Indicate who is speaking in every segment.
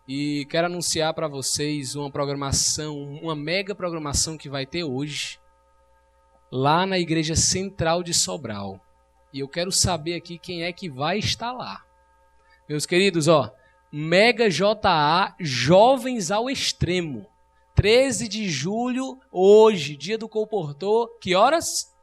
Speaker 1: E quero anunciar para vocês uma programação, uma mega programação que vai ter hoje, lá na Igreja Central de Sobral. E eu quero saber aqui quem é que vai estar lá. Meus queridos, Mega JA Jovens ao Extremo. 13 de julho, hoje, dia do comportor. Que horas?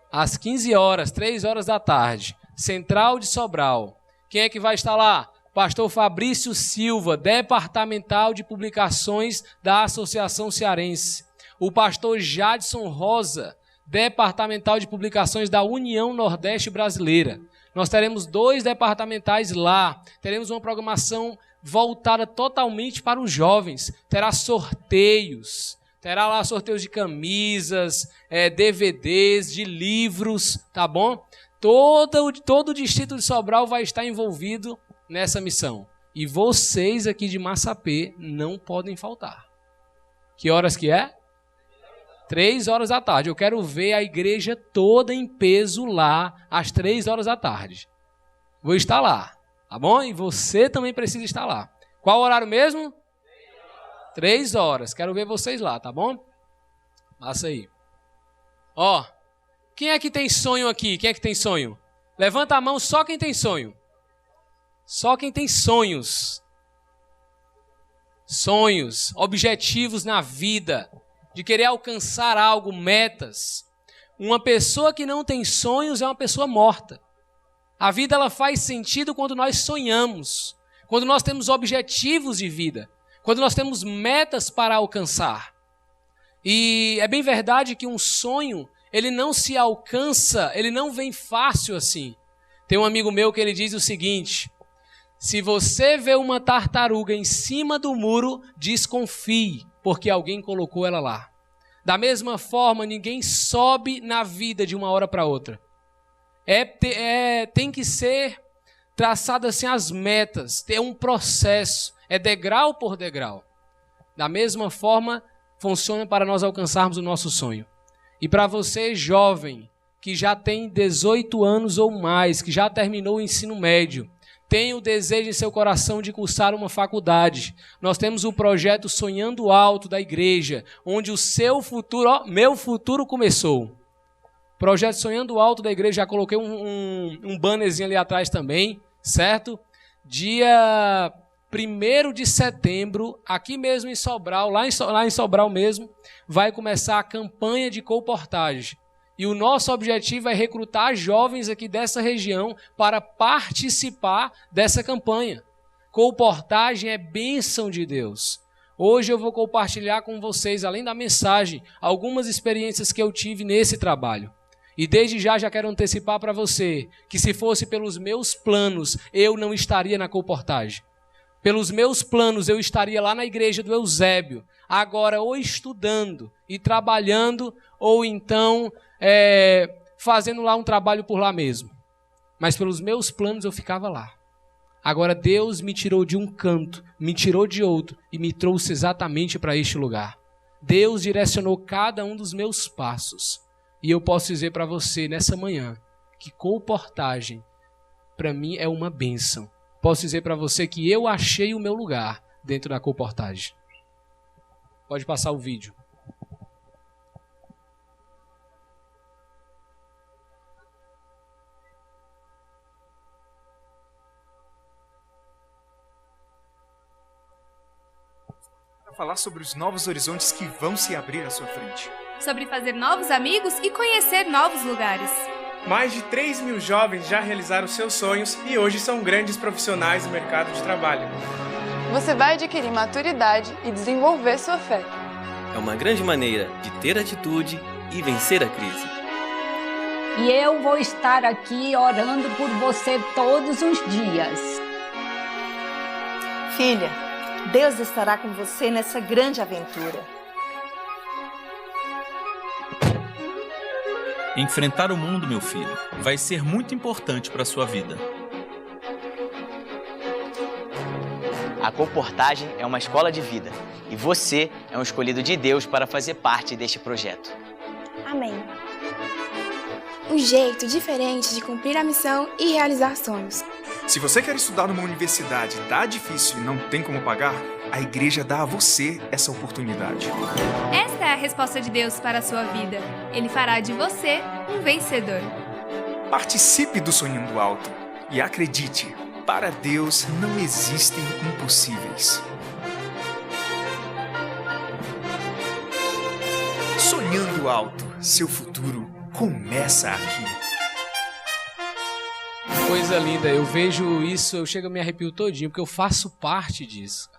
Speaker 1: Às 15 horas, 3 horas da tarde. Central de Sobral. Quem é que vai estar lá? Pastor Fabrício Silva, departamental de publicações da Associação Cearense. O pastor Jadson Rosa, departamental de publicações da União Nordeste Brasileira. Nós teremos 2 departamentais lá. Teremos uma programação voltada totalmente para os jovens. Terá sorteios. Terá lá sorteios de camisas, DVDs, de livros, tá bom? Todo o distrito de Sobral vai estar envolvido nessa missão. E vocês aqui de Massapê não podem faltar. Que horas que é? 3 horas da tarde. Eu quero ver a igreja toda em peso lá às 3 horas da tarde. Vou estar lá, tá bom? E você também precisa estar lá. Qual horário mesmo? 3 horas. Quero ver vocês lá, tá bom? Passa aí. Quem é que tem sonho aqui? Quem é que tem sonho? Levanta a mão só quem tem sonho. Só quem tem sonhos. Sonhos, objetivos na vida, de querer alcançar algo, metas. Uma pessoa que não tem sonhos é uma pessoa morta. A vida ela faz sentido quando nós sonhamos, quando nós temos objetivos de vida, quando nós temos metas para alcançar. E é bem verdade que um sonho, ele não se alcança, ele não vem fácil assim. Tem um amigo meu que ele diz o seguinte: se você vê uma tartaruga em cima do muro, desconfie, porque alguém colocou ela lá. Da mesma forma, ninguém sobe na vida de uma hora para outra. Tem que ser traçado assim as metas, ter um processo, é degrau por degrau. Da mesma forma, funciona para nós alcançarmos o nosso sonho. E para você, jovem, que já tem 18 anos ou mais, que já terminou o ensino médio, tem o desejo em seu coração de cursar uma faculdade. Nós temos o projeto Sonhando Alto da igreja, onde o seu futuro, meu futuro começou. Projeto Sonhando Alto da igreja, já coloquei um bannerzinho ali atrás também, certo? Dia 1º de setembro, aqui mesmo em Sobral, lá em Sobral mesmo, vai começar a campanha de colportagem. E o nosso objetivo é recrutar jovens aqui dessa região para participar dessa campanha. Colportagem é bênção de Deus. Hoje eu vou compartilhar com vocês, além da mensagem, algumas experiências que eu tive nesse trabalho. E desde já quero antecipar para você que se fosse pelos meus planos, eu não estaria na colportagem. Pelos meus planos, eu estaria lá na igreja do Eusébio, agora ou estudando e trabalhando, ou então fazendo lá um trabalho por lá mesmo. Mas pelos meus planos eu ficava lá. Agora Deus me tirou de um canto, me tirou de outro e me trouxe exatamente para este lugar. Deus direcionou cada um dos meus passos. E eu posso dizer para você nessa manhã que colportagem para mim é uma bênção. Posso dizer para você que eu achei o meu lugar dentro da colportagem. Pode passar o vídeo.
Speaker 2: Falar sobre os novos horizontes que vão se abrir à sua frente.
Speaker 3: Sobre fazer novos amigos e conhecer novos lugares.
Speaker 4: Mais de 3.000 jovens já realizaram seus sonhos e hoje são grandes profissionais no mercado de trabalho.
Speaker 5: Você vai adquirir maturidade e desenvolver sua fé.
Speaker 6: É uma grande maneira de ter atitude e vencer a crise.
Speaker 7: E eu vou estar aqui orando por você todos os dias.
Speaker 8: Filha, Deus estará com você nessa grande aventura.
Speaker 9: Enfrentar o mundo, meu filho, vai ser muito importante para a sua vida.
Speaker 10: A Colportagem é uma escola de vida e você é um escolhido de Deus para fazer parte deste projeto.
Speaker 11: Amém. Um jeito diferente de cumprir a missão e realizar sonhos.
Speaker 2: Se você quer estudar numa universidade, tá difícil e não tem como pagar, a igreja dá a você essa oportunidade.
Speaker 3: Esta é a resposta de Deus para a sua vida. Ele fará de você um vencedor.
Speaker 2: Participe do Sonhando Alto e acredite, para Deus não existem impossíveis. Sonhando Alto, seu futuro começa aqui.
Speaker 1: Coisa linda, eu vejo isso, eu chego a me arrepio todinho, porque eu faço parte disso.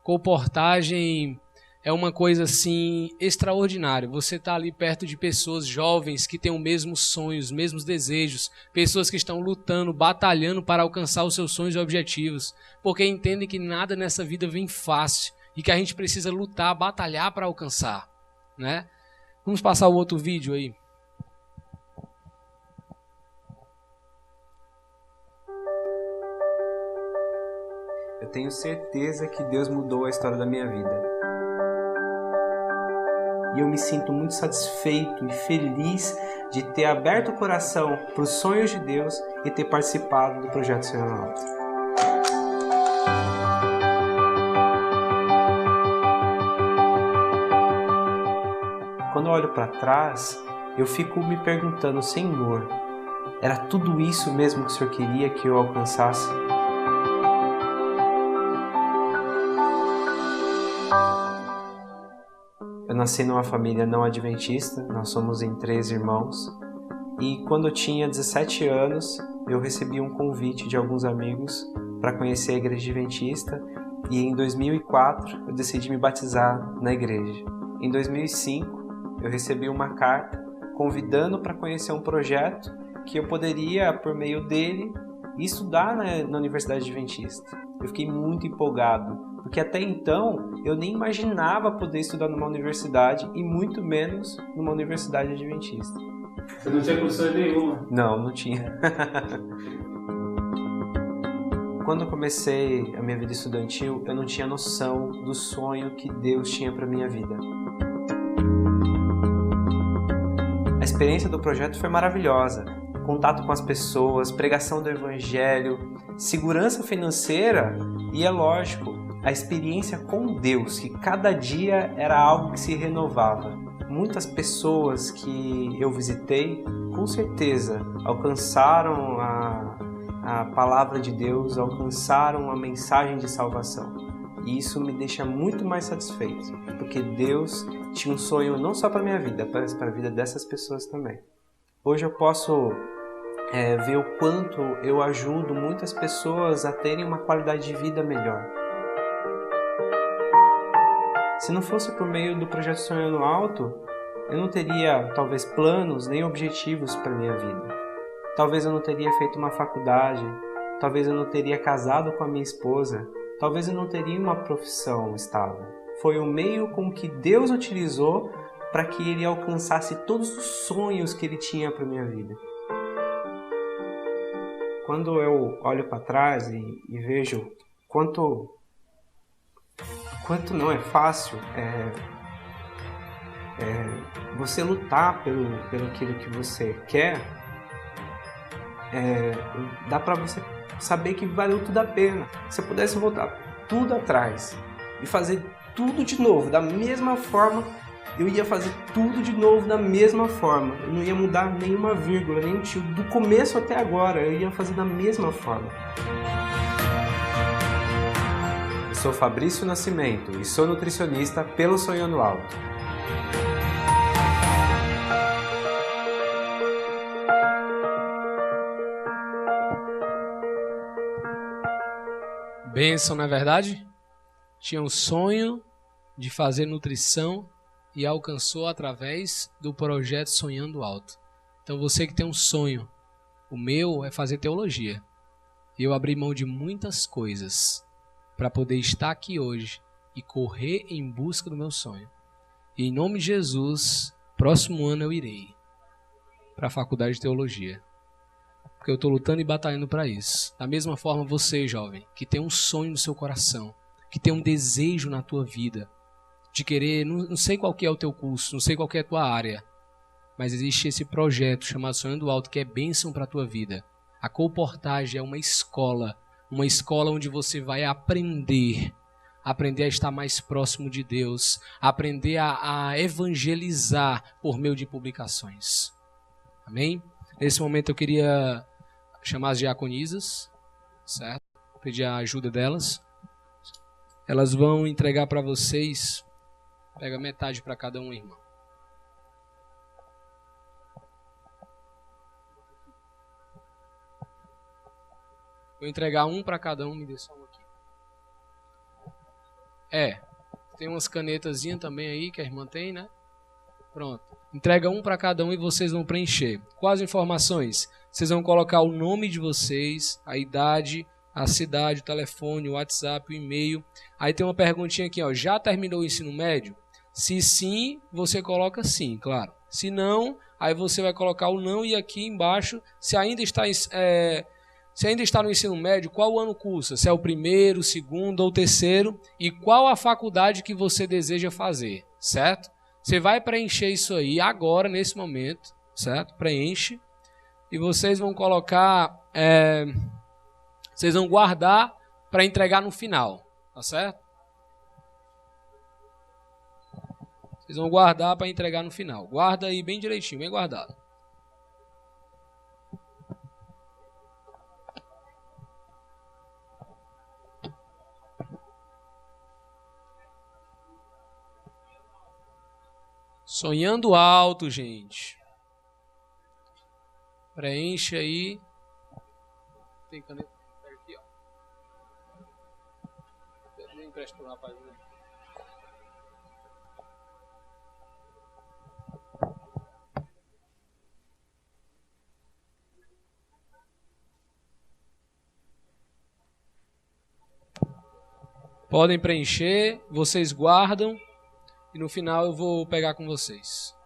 Speaker 1: Comportagem é uma coisa assim extraordinária. Você está ali perto de pessoas jovens que têm os mesmos sonhos, os mesmos desejos, pessoas que estão lutando, batalhando para alcançar os seus sonhos e objetivos, porque entendem que nada nessa vida vem fácil e que a gente precisa lutar, batalhar para alcançar, né? Vamos passar o outro vídeo aí.
Speaker 11: Eu tenho certeza que Deus mudou a história da minha vida. E eu me sinto muito satisfeito e feliz de ter aberto o coração para os sonhos de Deus e ter participado do Projeto Sonhando Alto. Quando eu olho para trás, eu fico me perguntando, Senhor, era tudo isso mesmo que o Senhor queria que eu alcançasse? Eu nasci numa família não adventista, nós somos em 3 irmãos, e quando eu tinha 17 anos, eu recebi um convite de alguns amigos para conhecer a igreja adventista, e em 2004 eu decidi me batizar na igreja. Em 2005 eu recebi uma carta convidando para conhecer um projeto que eu poderia, por meio dele, estudar na Universidade Adventista. Eu fiquei muito empolgado, porque até então eu nem imaginava poder estudar numa universidade e muito menos numa universidade adventista.
Speaker 12: Você não tinha condições nenhuma?
Speaker 11: Não tinha. Quando eu comecei a minha vida estudantil, eu não tinha noção do sonho que Deus tinha para minha vida. A experiência do projeto foi maravilhosa. Contato com as pessoas, pregação do evangelho, segurança financeira e, é lógico, a experiência com Deus, que cada dia era algo que se renovava. Muitas pessoas que eu visitei, com certeza, alcançaram a palavra de Deus, alcançaram a mensagem de salvação. E isso me deixa muito mais satisfeito, porque Deus tinha um sonho não só para a minha vida, mas para a vida dessas pessoas também. Hoje eu posso ver o quanto eu ajudo muitas pessoas a terem uma qualidade de vida melhor. Se não fosse por meio do Projeto Sonhando Alto, eu não teria talvez planos nem objetivos para a minha vida. Talvez eu não teria feito uma faculdade, talvez eu não teria casado com a minha esposa, talvez eu não teria uma profissão estável. Foi o meio com que Deus utilizou para que Ele alcançasse todos os sonhos que Ele tinha para a minha vida. Quando eu olho para trás e vejo quanto não é fácil você lutar pelo aquilo que você quer, dá para você saber que valeu tudo a pena. Se eu pudesse voltar tudo atrás e fazer tudo de novo, da mesma forma, eu ia fazer tudo de novo da mesma forma. Eu não ia mudar nenhuma vírgula, nem um tio. Do começo até agora, eu ia fazer da mesma forma. Eu sou Fabrício Nascimento e sou nutricionista pelo Sonhando Alto.
Speaker 1: Bênção, não é verdade? Tinha um sonho de fazer nutrição e alcançou através do projeto Sonhando Alto. Então você que tem um sonho, o meu é fazer teologia. Eu abri mão de muitas coisas para poder estar aqui hoje e correr em busca do meu sonho. E em nome de Jesus, próximo ano eu irei para a faculdade de teologia. Porque eu estou lutando e batalhando para isso. Da mesma forma você, jovem, que tem um sonho no seu coração, que tem um desejo na tua vida, de querer, não sei qual que é o teu curso, não sei qual que é a tua área, mas existe esse projeto chamado Sonhando Alto, que é bênção para a tua vida. A colportagem é uma escola onde você vai aprender a estar mais próximo de Deus, aprender a evangelizar por meio de publicações. Amém? Nesse momento eu queria chamar as diaconisas, certo? Pedir a ajuda delas. Elas vão entregar para vocês, pega metade para cada um, irmão. Vou entregar um para cada um, me dê só um aqui. Tem umas canetazinhas também aí que a irmã tem, né? Pronto. Entrega um para cada um e vocês vão preencher. Quais informações? Vocês vão colocar o nome de vocês, a idade, a cidade, o telefone, o WhatsApp, o e-mail. Aí tem uma perguntinha aqui, ó. Já terminou o ensino médio? Se sim, você coloca sim, claro. Se não, aí você vai colocar o não e aqui embaixo, se ainda está no ensino médio, qual ano cursa? Se é o primeiro, segundo ou terceiro e qual a faculdade que você deseja fazer, certo? Você vai preencher isso aí agora, nesse momento, certo? Preenche e vocês vão colocar, vocês vão guardar para entregar no final, tá certo? Vocês vão guardar para entregar no final. Guarda aí bem direitinho, bem guardado. Sonhando alto, gente. Preenche aí. Tem caneta? Pega aqui, ó. Nem empresta pro rapaz, né? Podem preencher, vocês guardam. E no final eu vou pegar com vocês.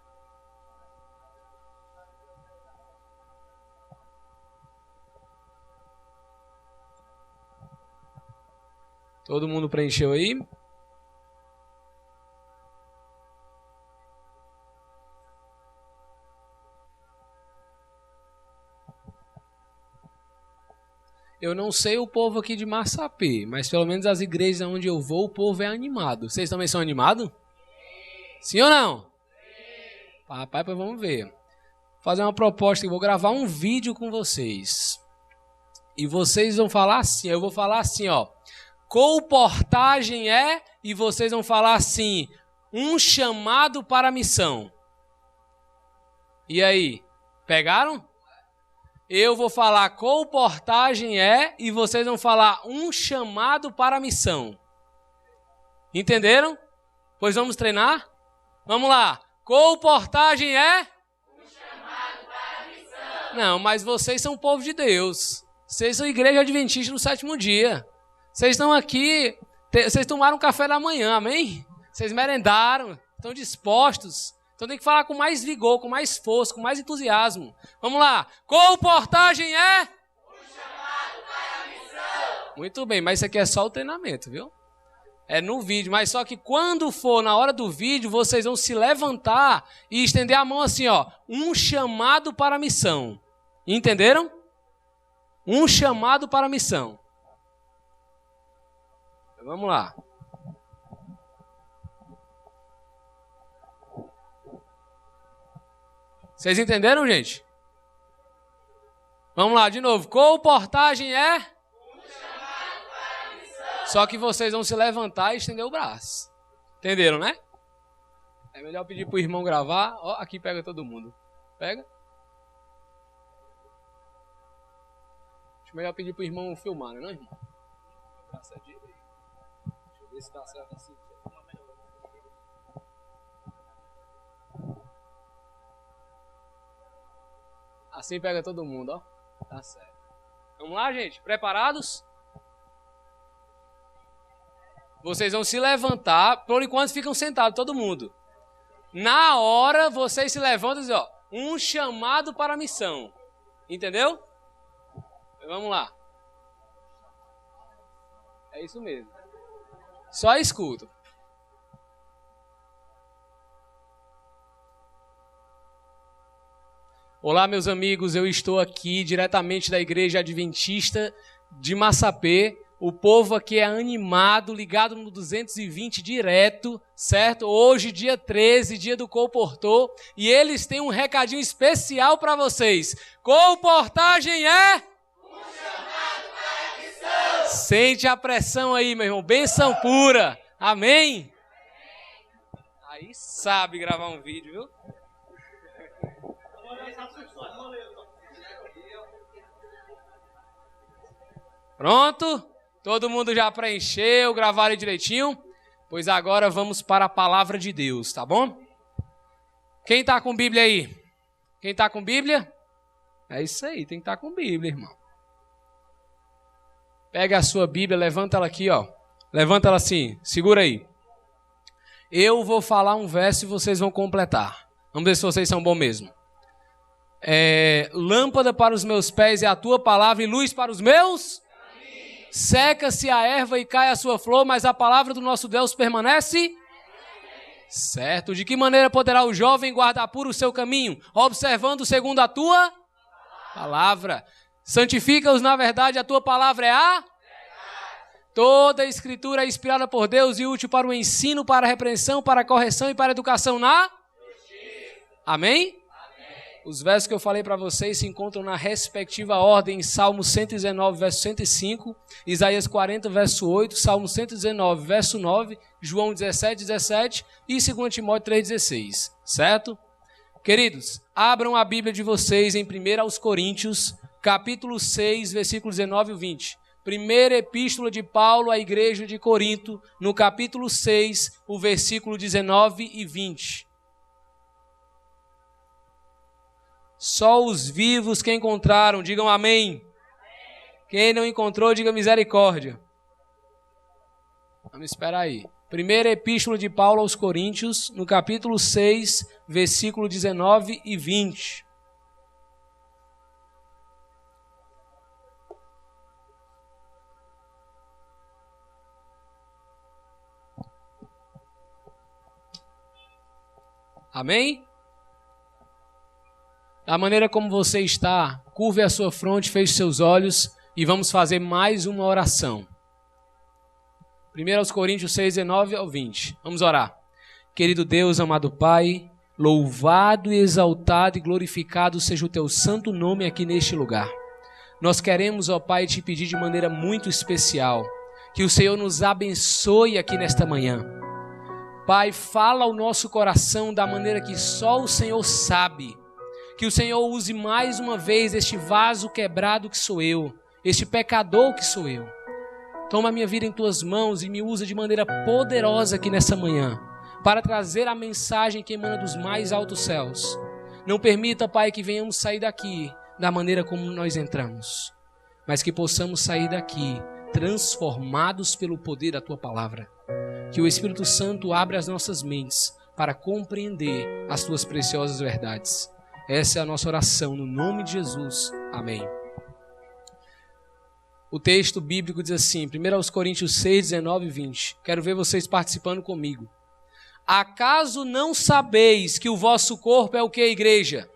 Speaker 1: Todo mundo preencheu aí? Eu não sei o povo aqui de Massapê, mas pelo menos as igrejas onde eu vou, o povo é animado. Vocês também são animados? Sim ou não? Sim. Papai, pois vamos ver. Vou fazer uma proposta e vou gravar um vídeo com vocês. E vocês vão falar assim, eu vou falar assim, ó. Colportagem é, e vocês vão falar assim, um chamado para a missão. E aí, pegaram? Eu vou falar colportagem é, e vocês vão falar um chamado para a missão. Entenderam? Pois vamos treinar? Vamos lá. Colportagem é? Um chamado para a missão. Não, mas vocês são o povo de Deus. Vocês são igreja adventista no 7º dia. Vocês estão aqui, vocês tomaram café da manhã, amém? Vocês merendaram, estão dispostos. Então tem que falar com mais vigor, com mais força, com mais entusiasmo. Vamos lá. Colportagem é? Um chamado para a missão. Muito bem, mas isso aqui é só o treinamento, viu? É no vídeo, mas só que quando for na hora do vídeo, vocês vão se levantar e estender a mão assim, ó. Um chamado para a missão. Entenderam? Um chamado para a missão. Vamos lá. Vocês entenderam, gente? Vamos lá, de novo. Colportagem é? Só que vocês vão se levantar e estender o braço. Entenderam, né? É melhor pedir pro irmão gravar. Ó, aqui pega todo mundo. Pega. Acho melhor pedir pro irmão filmar, não é, irmão? Deixa eu ver se tá certo assim. Assim pega todo mundo, ó. Tá certo. Vamos lá, gente? Preparados? Vocês vão se levantar, por enquanto ficam sentados, todo mundo. Na hora, vocês se levantam e dizem, ó, um chamado para a missão. Entendeu? Vamos lá. É isso mesmo. Só escuta. Olá, meus amigos, eu estou aqui diretamente da Igreja Adventista de Massapê. O povo aqui é animado, ligado no 220 direto, certo? Hoje, dia 13, dia do Colportor, e eles têm um recadinho especial para vocês. Colportagem é... um chamado para a missão. Sente a pressão aí, meu irmão. Bênção pura. Amém? Aí sabe gravar um vídeo, viu? Pronto? Todo mundo já preencheu, gravaram direitinho? Pois agora vamos para a palavra de Deus, tá bom? Quem está com Bíblia aí? Quem está com Bíblia? É isso aí, tem que estar com Bíblia, irmão. Pega a sua Bíblia, levanta ela aqui, ó. Levanta ela assim, segura aí. Eu vou falar um verso e vocês vão completar. Vamos ver se vocês são bons mesmo. Lâmpada para os meus pés é a tua palavra e luz para os meus... Seca-se a erva e cai a sua flor, mas a palavra do nosso Deus permanece? Certo. De que maneira poderá o jovem guardar puro o seu caminho? Observando segundo a tua palavra. Santifica-os na verdade, a tua palavra é a... Toda a escritura é inspirada por Deus e útil para o ensino, para a repreensão, para a correção e para a educação na... Amém? Os versos que eu falei para vocês se encontram na respectiva ordem em Salmo 119, verso 105, Isaías 40, verso 8, Salmo 119, verso 9, João 17, 17 e 2 Timóteo 3, 16, certo? Queridos, abram a Bíblia de vocês em 1 Coríntios, capítulo 6, versículos 19 e 20. Primeira epístola de Paulo à igreja de Corinto, no capítulo 6, o versículo 19 e 20. Só os vivos que encontraram, digam amém. Quem não encontrou, diga misericórdia. Vamos esperar aí. Primeira epístola de Paulo aos Coríntios, no capítulo 6, versículo 19 e 20. Amém? Da maneira como você está, curve a sua fronte, feche seus olhos e vamos fazer mais uma oração. 1 Coríntios 6, 19 ao 20. Vamos orar. Querido Deus, amado Pai, louvado e exaltado e glorificado seja o teu santo nome aqui neste lugar. Nós queremos, ó Pai, te pedir de maneira muito especial que o Senhor nos abençoe aqui nesta manhã. Pai, fala ao nosso coração da maneira que só o Senhor sabe. Que o Senhor use mais uma vez este vaso quebrado que sou eu, este pecador que sou eu. Toma a minha vida em tuas mãos e me usa de maneira poderosa aqui nessa manhã, para trazer a mensagem que emana dos mais altos céus. Não permita, Pai, que venhamos sair daqui da maneira como nós entramos, mas que possamos sair daqui transformados pelo poder da tua palavra. Que o Espírito Santo abra as nossas mentes para compreender as tuas preciosas verdades. Essa é a nossa oração, no nome de Jesus. Amém. O texto bíblico diz assim, 1 Coríntios 6, 19 e 20. Quero ver vocês participando comigo. Acaso não sabeis que o vosso corpo é o que, igreja?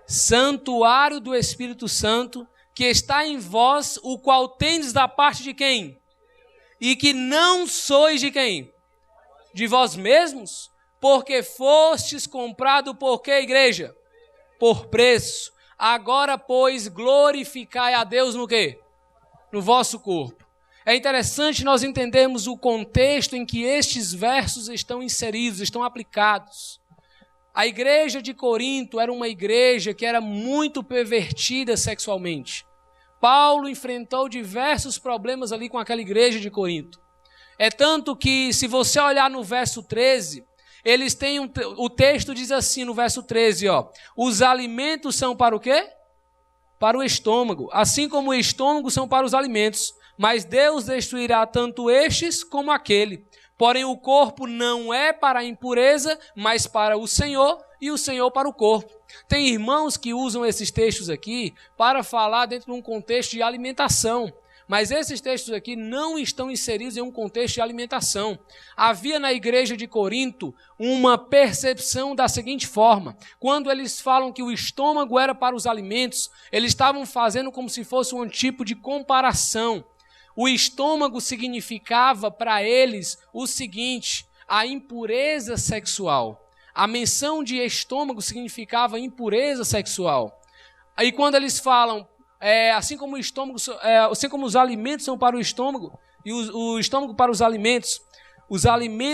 Speaker 1: Santuário do Espírito Santo, que está em vós, o qual tendes da parte de quem? E que não sois de quem? De vós mesmos? Porque fostes comprado por que, igreja? Por preço. Agora, pois, glorificai a Deus no quê? No vosso corpo. É interessante nós entendermos o contexto em que estes versos estão inseridos, estão aplicados. A igreja de Corinto era uma igreja que era muito pervertida sexualmente. Paulo enfrentou diversos problemas ali com aquela igreja de Corinto. É tanto que, se você olhar no verso 13... eles têm o texto diz assim no verso 13, ó. Os alimentos são para o quê? Para o estômago. Assim como o estômago são para os alimentos. Mas Deus destruirá tanto estes como aquele. Porém o corpo não é para a impureza, mas para o Senhor e o Senhor para o corpo. Tem irmãos que usam esses textos aqui para falar dentro de um contexto de alimentação. Mas esses textos aqui não estão inseridos em um contexto de alimentação. Havia na igreja de Corinto uma percepção da seguinte forma: quando eles falam que o estômago era para os alimentos, eles estavam fazendo como se fosse um tipo de comparação. O estômago significava para eles o seguinte: a impureza sexual. A menção de estômago significava impureza sexual. Aí quando eles falam, assim como os alimentos são para o estômago, e o estômago para os alimentos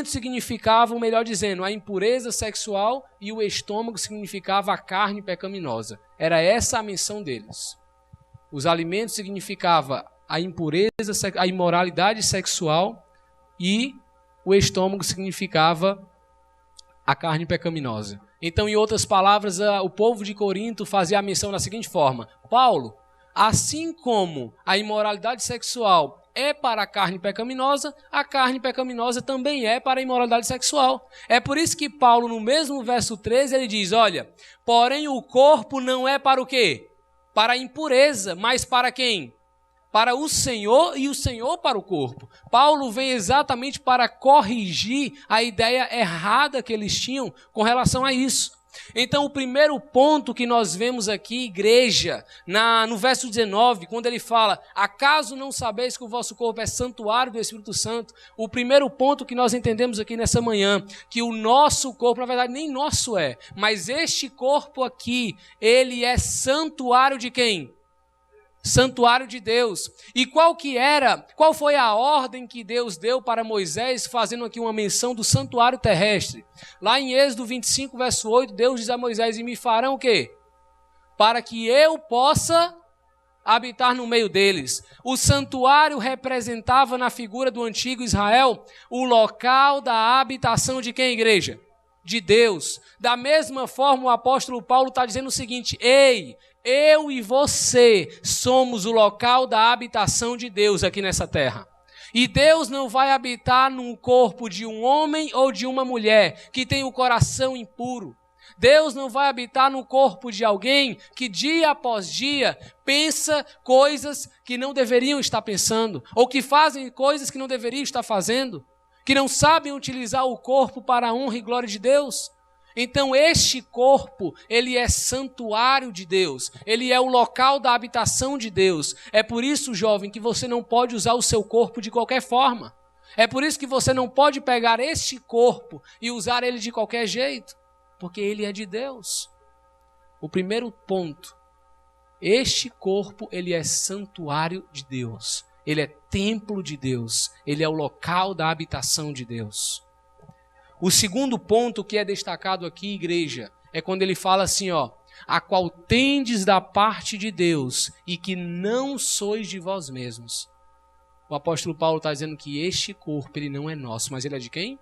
Speaker 1: significavam, melhor dizendo, a impureza sexual, e o estômago significava a carne pecaminosa. Era essa a menção deles. Os alimentos significavam a impureza, a imoralidade sexual, e o estômago significava a carne pecaminosa. Então, em outras palavras, o povo de Corinto fazia a menção da seguinte forma: Paulo, assim como a imoralidade sexual é para a carne pecaminosa também é para a imoralidade sexual. É por isso que Paulo, no mesmo verso 13, ele diz, olha, porém o corpo não é para o quê? Para a impureza, mas para quem? Para o Senhor, e o Senhor para o corpo. Paulo vem exatamente para corrigir a ideia errada que eles tinham com relação a isso. Então, o primeiro ponto que nós vemos aqui, igreja, no verso 19, quando ele fala, acaso não sabeis que o vosso corpo é santuário do Espírito Santo? O primeiro ponto que nós entendemos aqui nessa manhã, que o nosso corpo, na verdade nem nosso é, mas este corpo aqui, ele é santuário de quem? Santuário de Deus. E qual foi a ordem que Deus deu para Moisés, fazendo aqui uma menção do santuário terrestre? Lá em Êxodo 25, verso 8, Deus diz a Moisés, e me farão o quê? Para que eu possa habitar no meio deles. O santuário representava na figura do antigo Israel o local da habitação de quem, igreja? De Deus. Da mesma forma, o apóstolo Paulo está dizendo o seguinte, ei, eu e você somos o local da habitação de Deus aqui nessa terra. E Deus não vai habitar no corpo de um homem ou de uma mulher que tem o coração impuro. Deus não vai habitar no corpo de alguém que dia após dia pensa coisas que não deveriam estar pensando, ou que fazem coisas que não deveriam estar fazendo, que não sabem utilizar o corpo para a honra e glória de Deus. Então este corpo, ele é santuário de Deus, ele é o local da habitação de Deus. É por isso, jovem, que você não pode usar o seu corpo de qualquer forma. É por isso que você não pode pegar este corpo e usar ele de qualquer jeito, porque ele é de Deus. O primeiro ponto, este corpo, ele é santuário de Deus, ele é templo de Deus, ele é o local da habitação de Deus. O segundo ponto que é destacado aqui, igreja, é quando ele fala assim, ó, a qual tendes da parte de Deus e que não sois de vós mesmos. O apóstolo Paulo está dizendo que este corpo, ele não é nosso, mas ele é de quem?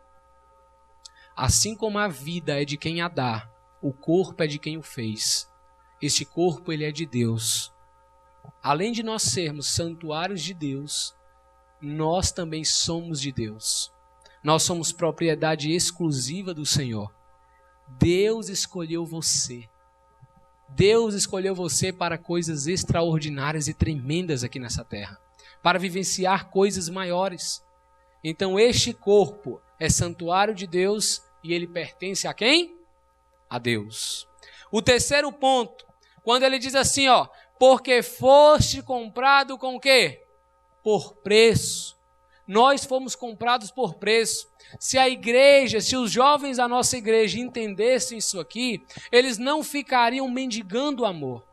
Speaker 1: Assim como a vida é de quem a dá, o corpo é de quem o fez. Este corpo, ele é de Deus. Além de nós sermos santuários de Deus, nós também somos de Deus. Nós somos propriedade exclusiva do Senhor. Deus escolheu você. Deus escolheu você para coisas extraordinárias e tremendas aqui nessa terra. Para vivenciar coisas maiores. Então este corpo é santuário de Deus e ele pertence a quem? A Deus. O terceiro ponto, quando ele diz assim, ó, porque foste comprado com o quê? Por preço. Nós fomos comprados por preço. Se a igreja, se os jovens da nossa igreja entendessem isso aqui, eles não ficariam mendigando amor.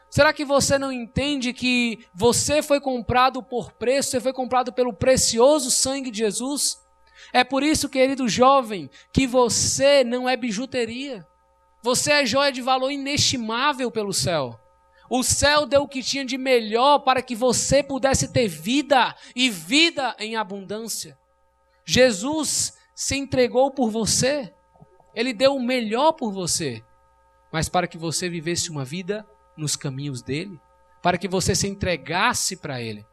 Speaker 1: Será que você não entende que você foi comprado por preço, você foi comprado pelo precioso sangue de Jesus? É por isso, querido jovem, que você não é bijuteria. Você é joia de valor inestimável pelo céu. O céu deu o que tinha de melhor para que você pudesse ter vida e vida em abundância. Jesus se entregou por você. Ele deu o melhor por você. Mas para que você vivesse uma vida nos caminhos dele. Para que você se entregasse para ele.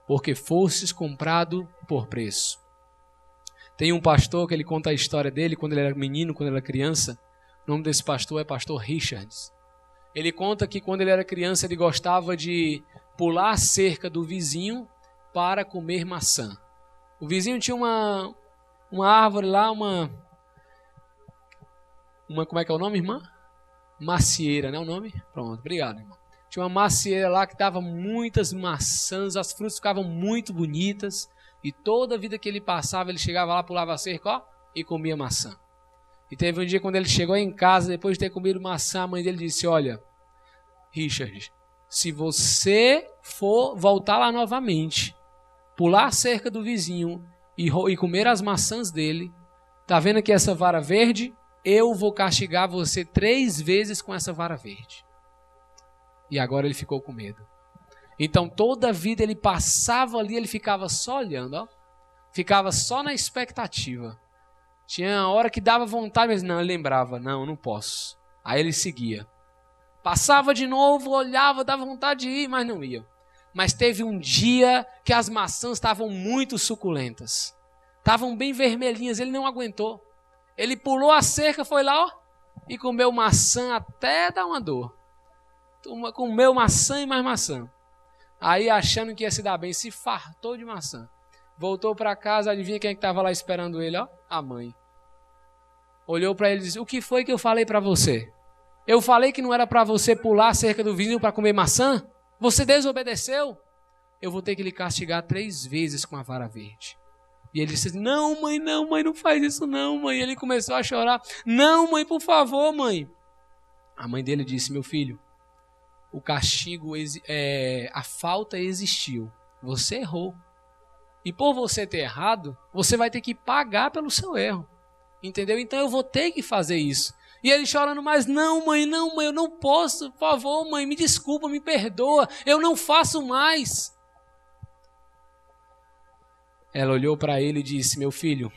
Speaker 1: Porque fostes comprado por preço. Tem um pastor que ele conta a história dele quando ele era menino, quando ele era criança. O nome desse pastor é pastor Richards. Ele conta que quando ele era criança ele gostava de pular a cerca do vizinho para comer maçã. O vizinho tinha uma árvore lá, uma como é que é o nome, irmã? Macieira, não é o nome? Pronto, obrigado, irmão. Tinha uma macieira lá que dava muitas maçãs, as frutas ficavam muito bonitas, e toda a vida que ele passava, ele chegava lá, pulava a cerca, ó, e comia maçã. E teve um dia quando ele chegou em casa, depois de ter comido maçã, a mãe dele disse, olha, Richard, se você for voltar lá novamente, pular a cerca do vizinho e comer as maçãs dele, tá vendo aqui essa vara verde? Eu vou castigar você 3 vezes com essa vara verde. E agora ele ficou com medo. Então toda a vida ele passava ali, ele ficava só olhando, ó. Ficava só na expectativa. Tinha hora que dava vontade, mas não, ele lembrava, não posso. Aí ele seguia. Passava de novo, olhava, dava vontade de ir, mas não ia. Mas teve um dia que as maçãs estavam muito suculentas. Estavam bem vermelhinhas, ele não aguentou. Ele pulou a cerca, foi lá, ó, e comeu maçã até dar uma dor. Comeu maçã e mais maçã. Aí, achando que ia se dar bem, se fartou de maçã. Voltou para casa, adivinha quem é que estava lá esperando ele, ó? A mãe. Olhou para ele e disse, o que foi que eu falei para você? Eu falei que não era para você pular a cerca do vizinho para comer maçã? Você desobedeceu? Eu vou ter que lhe castigar 3 vezes com a vara verde. E ele disse, não mãe, não faz isso não, mãe. Ele começou a chorar, não mãe, por favor, mãe. A mãe dele disse, meu filho, o castigo, a falta existiu, você errou. E por você ter errado, você vai ter que pagar pelo seu erro. Entendeu? Então eu vou ter que fazer isso. E ele chorando mais, não mãe, eu não posso, por favor mãe, me desculpa, me perdoa, eu não faço mais. Ela olhou para ele e disse, meu filho,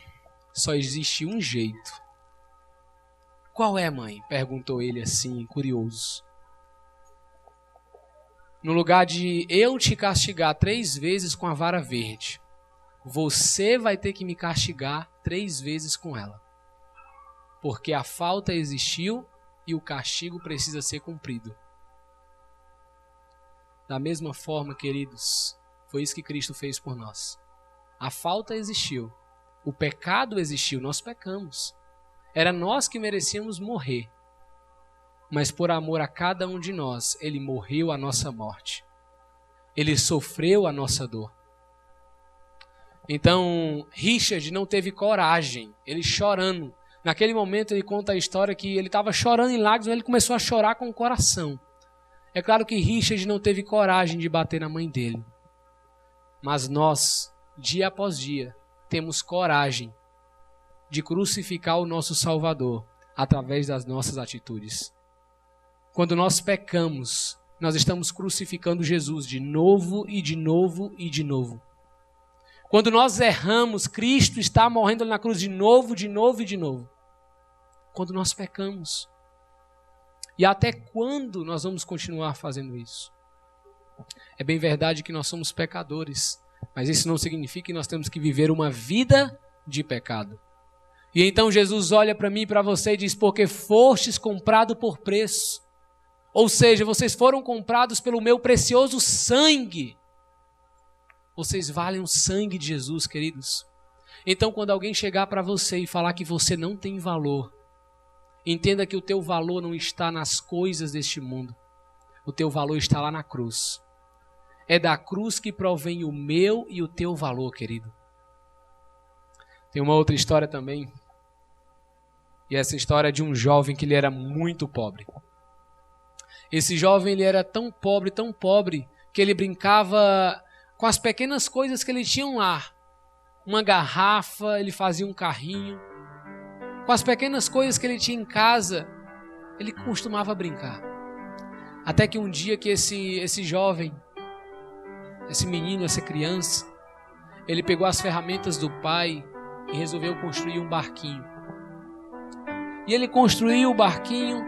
Speaker 1: só existe um jeito. Qual é, mãe? Perguntou ele assim, curioso. No lugar de eu te castigar 3 vezes com a vara verde, você vai ter que me castigar 3 vezes com ela. Porque a falta existiu e o castigo precisa ser cumprido. Da mesma forma, queridos, foi isso que Cristo fez por nós. A falta existiu, o pecado existiu, nós pecamos. Era nós que merecíamos morrer. Mas por amor a cada um de nós, Ele morreu a nossa morte. Ele sofreu a nossa dor. Então, Richard não teve coragem, ele chorando. Naquele momento ele conta a história que ele estava chorando em lágrimas, ele começou a chorar com o coração. É claro que Richard não teve coragem de bater na mãe dele. Mas nós, dia após dia, temos coragem de crucificar o nosso Salvador através das nossas atitudes. Quando nós pecamos, nós estamos crucificando Jesus de novo e de novo e de novo. Quando nós erramos, Cristo está morrendo na cruz de novo, de novo e de novo. Quando nós pecamos. E até quando nós vamos continuar fazendo isso? É bem verdade que nós somos pecadores, mas isso não significa que nós temos que viver uma vida de pecado. E então Jesus olha para mim e para você e diz, porque fostes comprado por preço. Ou seja, vocês foram comprados pelo meu precioso sangue. Vocês valem o sangue de Jesus, queridos. Então, quando alguém chegar para você e falar que você não tem valor, entenda que o teu valor não está nas coisas deste mundo. O teu valor está lá na cruz. É da cruz que provém o meu e o teu valor, querido. Tem uma outra história também. E essa história é de um jovem que ele era muito pobre. Esse jovem ele era tão pobre, que ele brincava com as pequenas coisas que ele tinha lá. Uma garrafa, ele fazia um carrinho. Com as pequenas coisas que ele tinha em casa, ele costumava brincar. Até que um dia que esse jovem, esse menino, essa criança, ele pegou as ferramentas do pai e resolveu construir um barquinho. E ele construiu o barquinho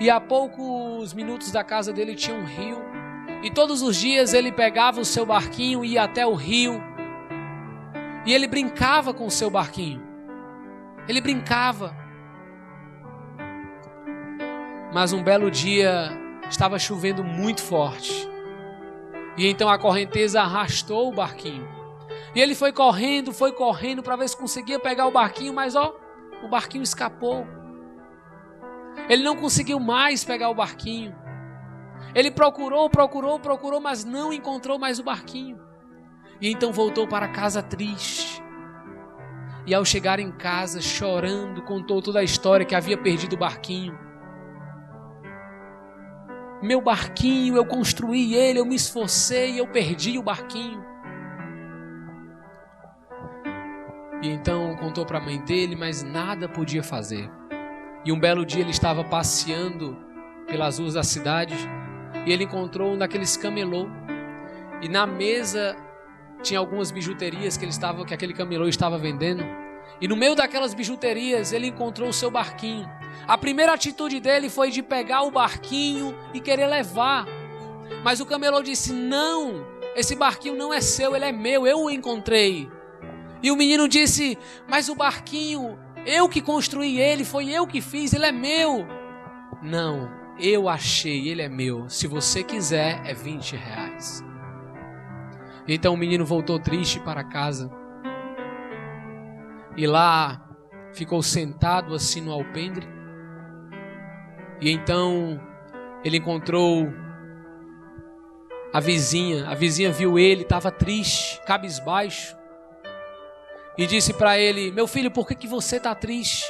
Speaker 1: e a poucos minutos da casa dele tinha um rio. E todos os dias ele pegava o seu barquinho e ia até o rio. E ele brincava com o seu barquinho. Ele brincava. Mas um belo dia estava chovendo muito forte. E então a correnteza arrastou o barquinho. E ele foi correndo para ver se conseguia pegar o barquinho, mas o barquinho escapou. Ele não conseguiu mais pegar o barquinho. Ele procurou, mas não encontrou mais o barquinho. E então voltou para casa triste. E ao chegar em casa, chorando, contou toda a história que havia perdido o barquinho. Meu barquinho, eu construí ele, eu me esforcei, eu perdi o barquinho. E então contou para a mãe dele, mas nada podia fazer. E um belo dia ele estava passeando pelas ruas da cidade e ele encontrou um daqueles camelô. E na mesa tinha algumas bijuterias que aquele camelô estava vendendo. E no meio daquelas bijuterias ele encontrou o seu barquinho. A primeira atitude dele foi de pegar o barquinho e querer levar. Mas o camelô disse: não, esse barquinho não é seu, ele é meu, eu o encontrei. E o menino disse: mas o barquinho, eu que construí ele, foi eu que fiz, ele é meu. Não, eu achei, ele é meu. Se você quiser, é R$20. Então o menino voltou triste para casa. E lá ficou sentado assim no alpendre. E então ele encontrou a vizinha. A vizinha viu ele, estava triste, cabisbaixo. E disse para ele: meu filho, por que você está triste?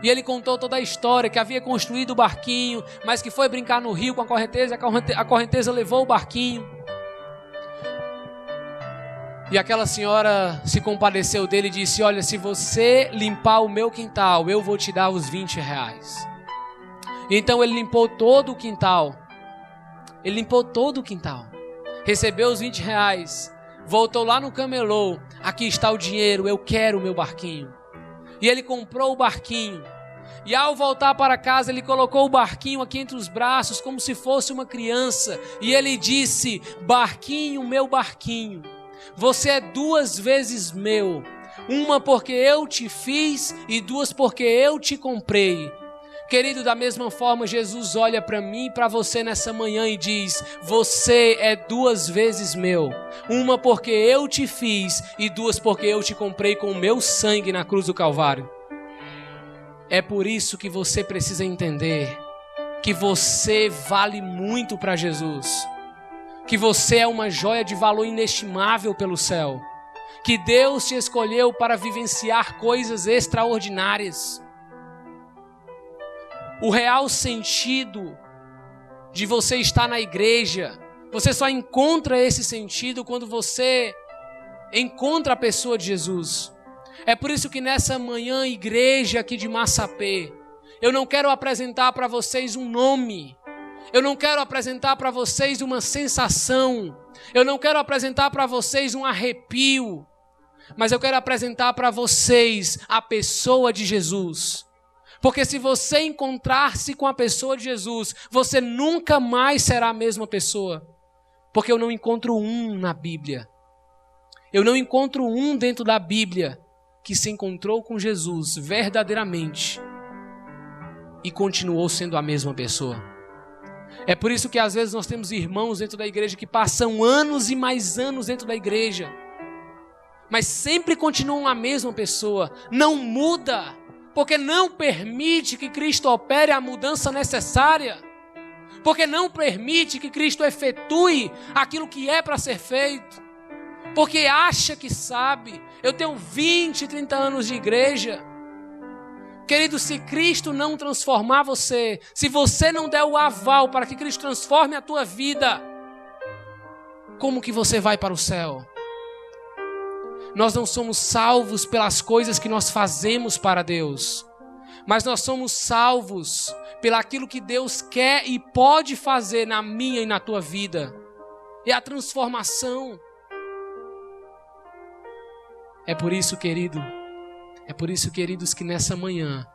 Speaker 1: E ele contou toda a história, que havia construído o barquinho, mas que foi brincar no rio com a correnteza. A correnteza levou o barquinho. E aquela senhora se compadeceu dele e disse: olha, se você limpar o meu quintal, eu vou te dar os R$20. Então ele limpou todo o quintal. Recebeu os R$20. Voltou lá no camelô: aqui está o dinheiro, eu quero o meu barquinho. E ele comprou o barquinho. E ao voltar para casa, ele colocou o barquinho aqui entre os braços, como se fosse uma criança. E ele disse: barquinho, meu barquinho, você é 2 vezes meu. Uma porque eu te fiz e 2 porque eu te comprei. Querido, da mesma forma, Jesus olha para mim e para você nessa manhã e diz: você é 2 vezes meu. Uma porque eu te fiz e 2 porque eu te comprei com o meu sangue na cruz do Calvário. É por isso que você precisa entender que você vale muito para Jesus. Que você é uma joia de valor inestimável pelo céu. Que Deus te escolheu para vivenciar coisas extraordinárias. O real sentido de você estar na igreja, você só encontra esse sentido quando você encontra a pessoa de Jesus. É por isso que nessa manhã, igreja aqui de Massapê, eu não quero apresentar para vocês um nome, eu não quero apresentar para vocês uma sensação, eu não quero apresentar para vocês um arrepio, mas eu quero apresentar para vocês a pessoa de Jesus. Porque se você encontrar-se com a pessoa de Jesus, você nunca mais será a mesma pessoa. Porque eu não encontro um na Bíblia. Eu não encontro um dentro da Bíblia que se encontrou com Jesus verdadeiramente e continuou sendo a mesma pessoa. É por isso que às vezes nós temos irmãos dentro da igreja que passam anos e mais anos dentro da igreja, mas sempre continuam a mesma pessoa, não muda. Porque não permite que Cristo opere a mudança necessária. Porque não permite que Cristo efetue aquilo que é para ser feito. Porque acha que sabe. Eu tenho 20, 30 anos de igreja. Querido, se Cristo não transformar você, se você não der o aval para que Cristo transforme a tua vida, como que você vai para o céu? Nós não somos salvos pelas coisas que nós fazemos para Deus, mas nós somos salvos pelaquilo que Deus quer e pode fazer na minha e na tua vida. É a transformação. É por isso, queridos, que nessa manhã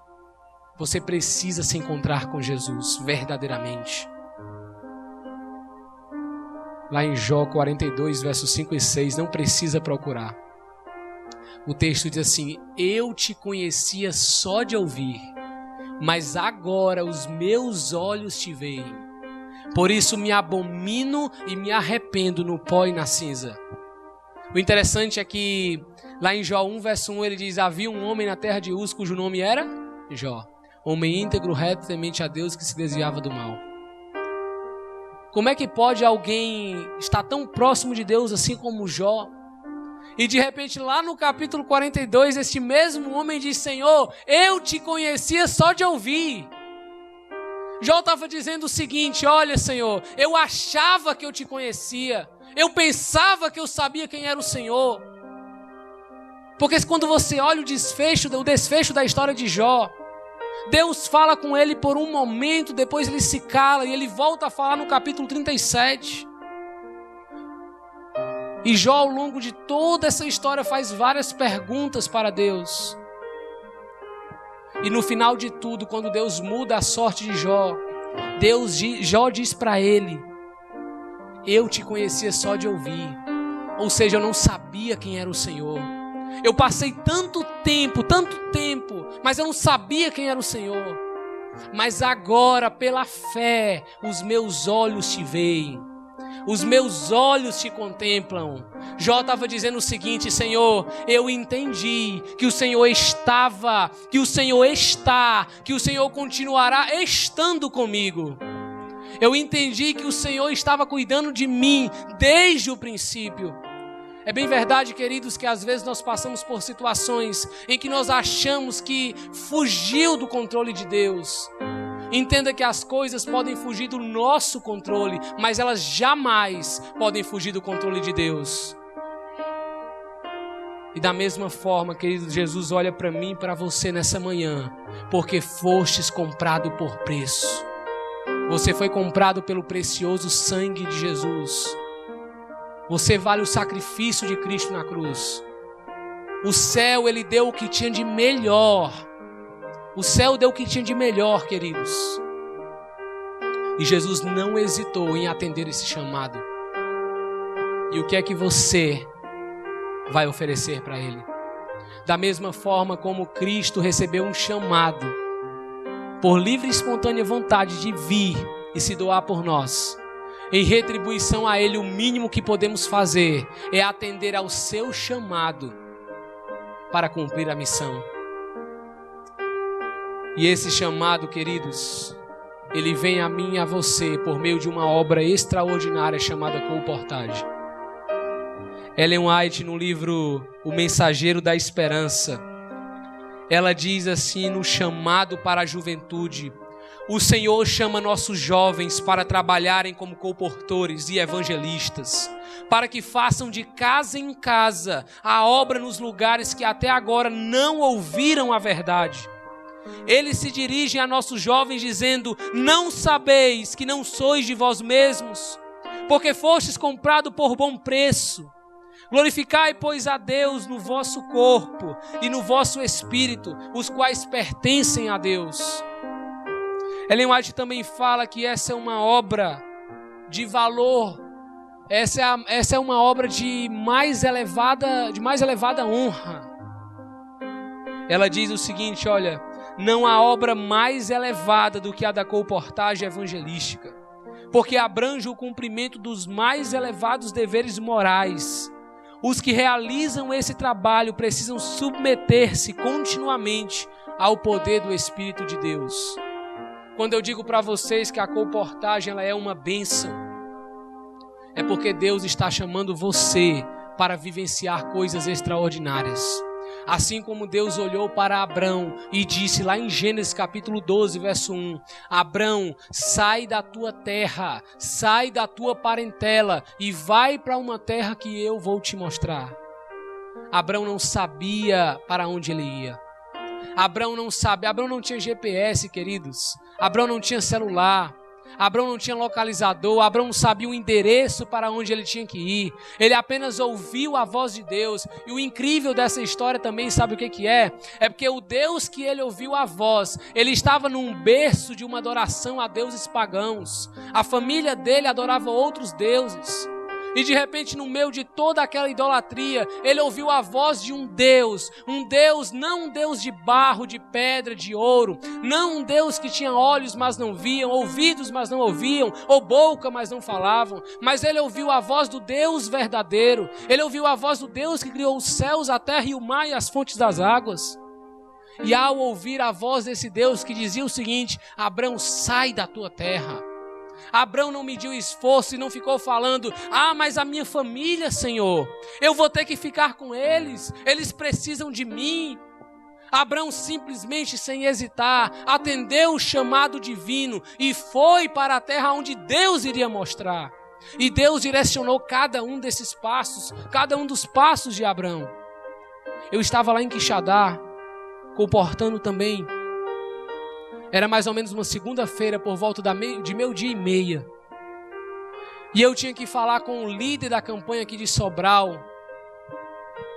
Speaker 1: você precisa se encontrar com Jesus verdadeiramente. Lá em Jó 42, versos 5 e 6, não precisa procurar. O texto diz assim: eu te conhecia só de ouvir, mas agora os meus olhos te veem. Por isso me abomino e me arrependo no pó e na cinza. O interessante é que lá em Jó 1, verso 1, ele diz: havia um homem na terra de Uz cujo nome era Jó, homem íntegro, reto, temente a Deus, que se desviava do mal. Como é que pode alguém estar tão próximo de Deus assim como Jó? E de repente lá no capítulo 42, este mesmo homem diz: Senhor, eu te conhecia só de ouvir. Jó estava dizendo o seguinte: olha, Senhor, eu achava que eu te conhecia, eu pensava que eu sabia quem era o Senhor. Porque quando você olha o desfecho da história de Jó, Deus fala com ele por um momento, depois ele se cala e ele volta a falar no capítulo 37. E Jó, ao longo de toda essa história, faz várias perguntas para Deus. E no final de tudo, quando Deus muda a sorte de Jó, Jó diz para ele: eu te conhecia só de ouvir. Ou seja, eu não sabia quem era o Senhor. Eu passei tanto tempo, mas eu não sabia quem era o Senhor. Mas agora, pela fé, os meus olhos te veem. Os meus olhos te contemplam. Jó estava dizendo o seguinte: Senhor, eu entendi que o Senhor estava, que o Senhor está, que o Senhor continuará estando comigo. Eu entendi que o Senhor estava cuidando de mim desde o princípio. É bem verdade, queridos, que às vezes nós passamos por situações em que nós achamos que fugiu do controle de Deus. Entenda que as coisas podem fugir do nosso controle, mas elas jamais podem fugir do controle de Deus. E da mesma forma, querido, Jesus olha para mim e para você nessa manhã, porque fostes comprado por preço. Você foi comprado pelo precioso sangue de Jesus. Você vale o sacrifício de Cristo na cruz. O céu, ele deu o que tinha de melhor. O céu deu o que tinha de melhor, queridos. E Jesus não hesitou em atender esse chamado. E o que é que você vai oferecer para Ele? Da mesma forma como Cristo recebeu um chamado, por livre e espontânea vontade de vir e se doar por nós, em retribuição a Ele, o mínimo que podemos fazer é atender ao seu chamado para cumprir a missão. E esse chamado, queridos, ele vem a mim e a você por meio de uma obra extraordinária chamada colportagem. Ellen White, no livro O Mensageiro da Esperança, ela diz assim, no chamado para a juventude: o Senhor chama nossos jovens para trabalharem como colportores e evangelistas, para que façam de casa em casa a obra nos lugares que até agora não ouviram a verdade. Eles se dirigem a nossos jovens dizendo: não sabeis que não sois de vós mesmos, porque fostes comprado por bom preço. Glorificai, pois, a Deus no vosso corpo e no vosso espírito, os quais pertencem a Deus. Ellen White também fala que essa é uma obra de valor, essa é uma obra de mais elevada honra. Ela diz o seguinte: olha, não há obra mais elevada do que a da colportagem evangelística, porque abrange o cumprimento dos mais elevados deveres morais. Os que realizam esse trabalho precisam submeter-se continuamente ao poder do Espírito de Deus. Quando eu digo para vocês que a colportagem ela é uma bênção, é porque Deus está chamando você para vivenciar coisas extraordinárias. Assim como Deus olhou para Abrão e disse lá em Gênesis capítulo 12, verso 1, Abrão, sai da tua terra, sai da tua parentela e vai para uma terra que eu vou te mostrar. Abrão não sabia para onde ele ia. Abrão não tinha GPS, queridos. Abrão não tinha celular. Abrão não tinha localizador. Abrão não sabia o endereço para onde ele tinha que ir. Ele apenas ouviu a voz de Deus. E o incrível dessa história também, sabe o que é? É porque o Deus que ele ouviu a voz, ele estava num berço de uma adoração a deuses pagãos. A família dele adorava outros deuses. E de repente, no meio de toda aquela idolatria, ele ouviu a voz de um Deus, não um Deus de barro, de pedra, de ouro, não um Deus que tinha olhos, mas não viam, ouvidos, mas não ouviam, ou boca, mas não falavam, mas ele ouviu a voz do Deus verdadeiro, ele ouviu a voz do Deus que criou os céus, a terra e o mar e as fontes das águas. E ao ouvir a voz desse Deus que dizia o seguinte: Abrão, sai da tua terra. Abrão não mediu esforço e não ficou falando: mas a minha família, Senhor, eu vou ter que ficar com eles precisam de mim. Abrão simplesmente, sem hesitar, atendeu o chamado divino e foi para a terra onde Deus iria mostrar. E Deus direcionou cada um desses passos, cada um dos passos de Abrão. Eu estava lá em Quixadá, comportando também. Era mais ou menos uma segunda-feira, por volta de 12:30. E eu tinha que falar com o líder da campanha aqui de Sobral,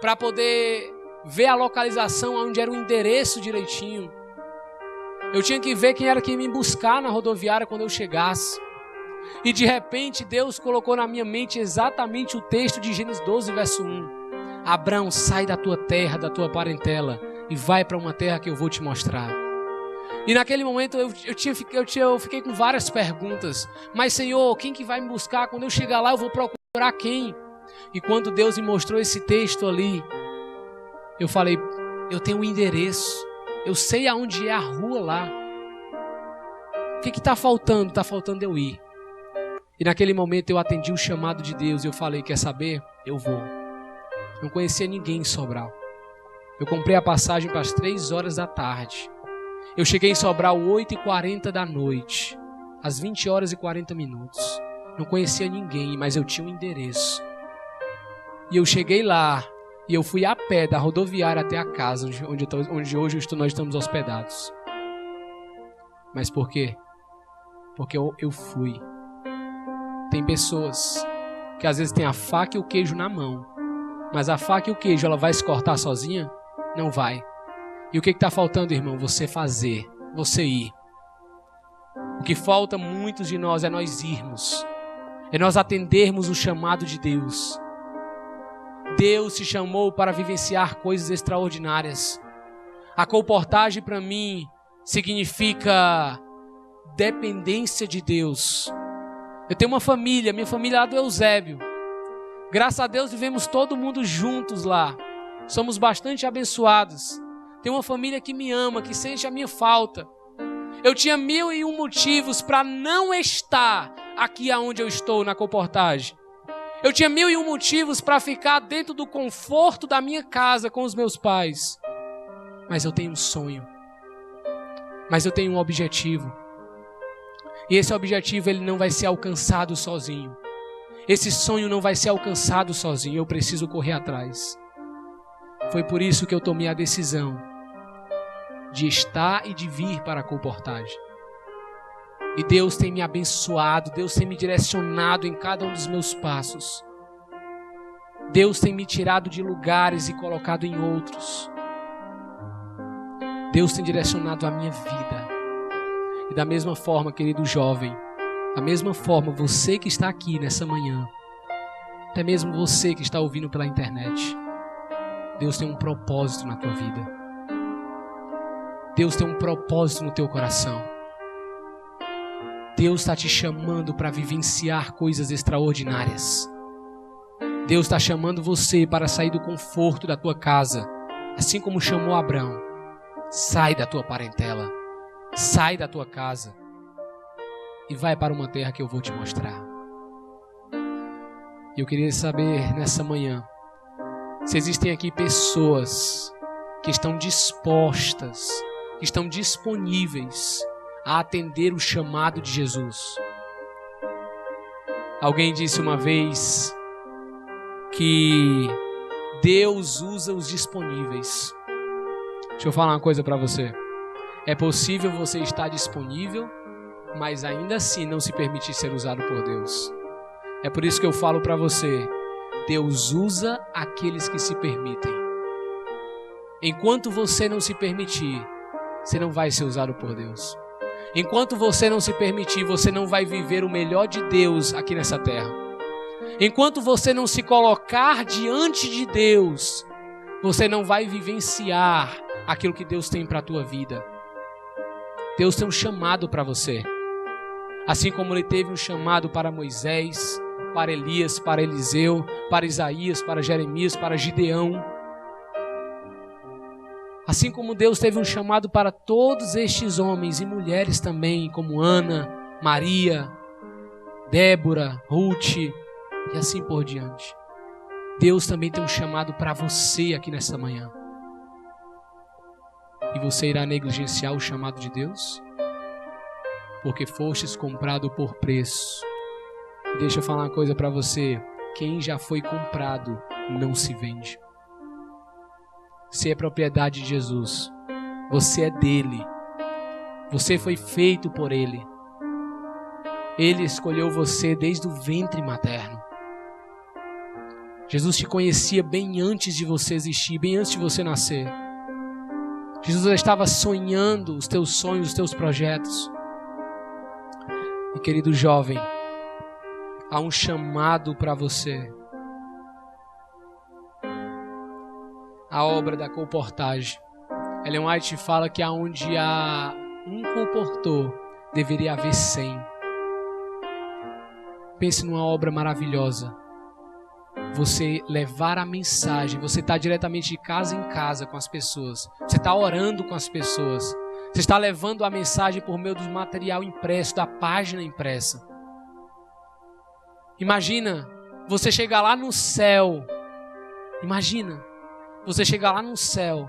Speaker 1: para poder ver a localização, onde era o endereço direitinho. Eu tinha que ver quem era que ia me buscar na rodoviária quando eu chegasse. E de repente Deus colocou na minha mente exatamente o texto de Gênesis 12, verso 1. Abrão, sai da tua terra, da tua parentela, e vai para uma terra que eu vou te mostrar. E naquele momento eu fiquei com várias perguntas. Mas Senhor, quem que vai me buscar? Quando eu chegar lá eu vou procurar quem? E quando Deus me mostrou esse texto ali, eu falei: eu tenho um endereço, eu sei aonde é a rua lá. O que está faltando? Está faltando eu ir. E naquele momento eu atendi o chamado de Deus e eu falei: quer saber? Eu vou. Não conhecia ninguém em Sobral. Eu comprei a passagem para as 3 horas da tarde. Eu cheguei em Sobral 8h40 da noite, às 20h40. Não conhecia ninguém, mas eu tinha um endereço. E eu cheguei lá, e eu fui a pé da rodoviária até a casa, onde hoje nós estamos hospedados. Mas por quê? Porque eu fui. Tem pessoas que às vezes têm a faca e o queijo na mão, mas a faca e o queijo, ela vai se cortar sozinha? Não vai. E o que está faltando, irmão? Você fazer, você ir. O que falta muitos de nós é nós irmos, é nós atendermos o chamado de Deus. Deus te chamou para vivenciar coisas extraordinárias. A colportagem para mim significa dependência de Deus. Eu tenho uma família, minha família é lá do Eusébio. Graças a Deus vivemos todo mundo juntos lá. Somos bastante abençoados. Tenho uma família que me ama, que sente a minha falta. Eu tinha 1001 motivos para não estar aqui aonde eu estou na colportagem. Eu tinha 1001 motivos para ficar dentro do conforto da minha casa com os meus pais. Mas eu tenho um sonho. Mas eu tenho um objetivo. E esse objetivo, ele não vai ser alcançado sozinho. Esse sonho não vai ser alcançado sozinho. Eu preciso correr atrás. Foi por isso que eu tomei a decisão de estar e de vir para a colportagem. E Deus tem me abençoado, Deus tem me direcionado em cada um dos meus passos. Deus tem me tirado de lugares e colocado em outros. Deus tem direcionado a minha vida. E da mesma forma, querido jovem, da mesma forma, você que está aqui nessa manhã, até mesmo você que está ouvindo pela internet, Deus tem um propósito na tua vida. Deus tem um propósito no teu coração. Deus está te chamando para vivenciar coisas extraordinárias. Deus está chamando você para sair do conforto da tua casa, assim como chamou Abrão. Sai da tua parentela, sai da tua casa e vai para uma terra que eu vou te mostrar. E eu queria saber nessa manhã se existem aqui pessoas que estão dispostas, que estão disponíveis a atender o chamado de Jesus. Alguém disse uma vez que Deus usa os disponíveis. Deixa eu falar uma coisa para você. É possível você estar disponível, mas ainda assim não se permitir ser usado por Deus. É por isso que eu falo para você, Deus usa aqueles que se permitem. Enquanto você não se permitir, você não vai ser usado por Deus. Enquanto você não se permitir, você não vai viver o melhor de Deus aqui nessa terra. Enquanto você não se colocar diante de Deus, você não vai vivenciar aquilo que Deus tem para a tua vida. Deus tem um chamado para você. Assim como Ele teve um chamado para Moisés, para Elias, para Eliseu, para Isaías, para Jeremias, para Gideão. Assim como Deus teve um chamado para todos estes homens e mulheres também, como Ana, Maria, Débora, Ruth e assim por diante. Deus também tem um chamado para você aqui nessa manhã. E você irá negligenciar o chamado de Deus? Porque fostes comprado por preço. E deixa eu falar uma coisa para você. Quem já foi comprado não se vende. Você é propriedade de Jesus. Você é dele. Você foi feito por ele. Ele escolheu você desde o ventre materno. Jesus te conhecia bem antes de você existir, bem antes de você nascer. Jesus já estava sonhando os teus sonhos, os teus projetos. E querido jovem, há um chamado para você. A obra da colportagem. Ellen White fala que aonde há um colportor, deveria haver 100. Pense numa obra maravilhosa. Você levar a mensagem, você está diretamente de casa em casa com as pessoas. Você está orando com as pessoas. Você está levando a mensagem por meio do material impresso, da página impressa. Imagina você chegar lá no céu. Imagina você chegar lá no céu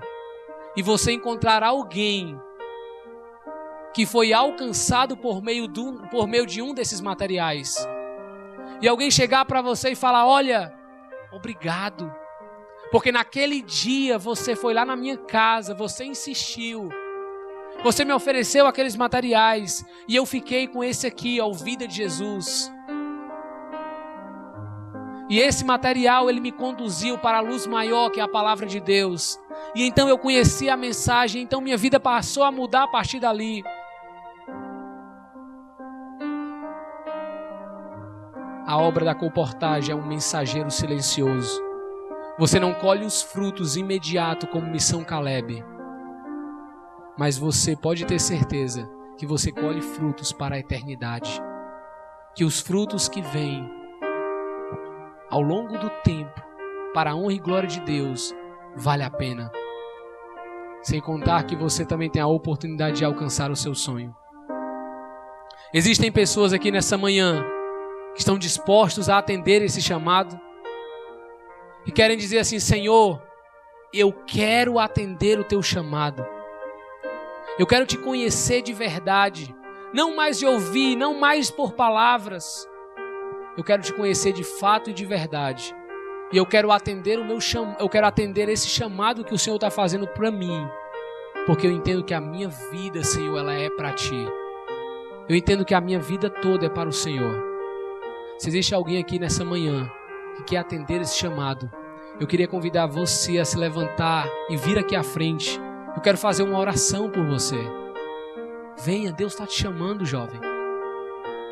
Speaker 1: e você encontrar alguém que foi alcançado por meio de um desses materiais. E alguém chegar para você e falar: olha, obrigado, porque naquele dia você foi lá na minha casa, você insistiu, você me ofereceu aqueles materiais e eu fiquei com esse aqui, ó, Vida de Jesus. E esse material, ele me conduziu para a luz maior, que é a palavra de Deus. E então eu conheci a mensagem, então minha vida passou a mudar a partir dali. A obra da colportagem é um mensageiro silencioso. Você não colhe os frutos imediato como missão Caleb. Mas você pode ter certeza que você colhe frutos para a eternidade. Que os frutos que vêm ao longo do tempo, para a honra e glória de Deus, vale a pena. Sem contar que você também tem a oportunidade de alcançar o seu sonho. Existem pessoas aqui nessa manhã que estão dispostos a atender esse chamado e querem dizer assim: Senhor, eu quero atender o teu chamado. Eu quero te conhecer de verdade, não mais de ouvir, não mais por palavras. Eu quero te conhecer de fato e de verdade. E eu quero atender esse chamado que o Senhor está fazendo para mim, porque eu entendo que a minha vida, Senhor, ela é para ti. Eu entendo que a minha vida toda é para o Senhor. Se existe alguém aqui nessa manhã que quer atender esse chamado, eu queria convidar você a se levantar e vir aqui à frente. Eu quero fazer uma oração por você. Venha, Deus está te chamando, jovem.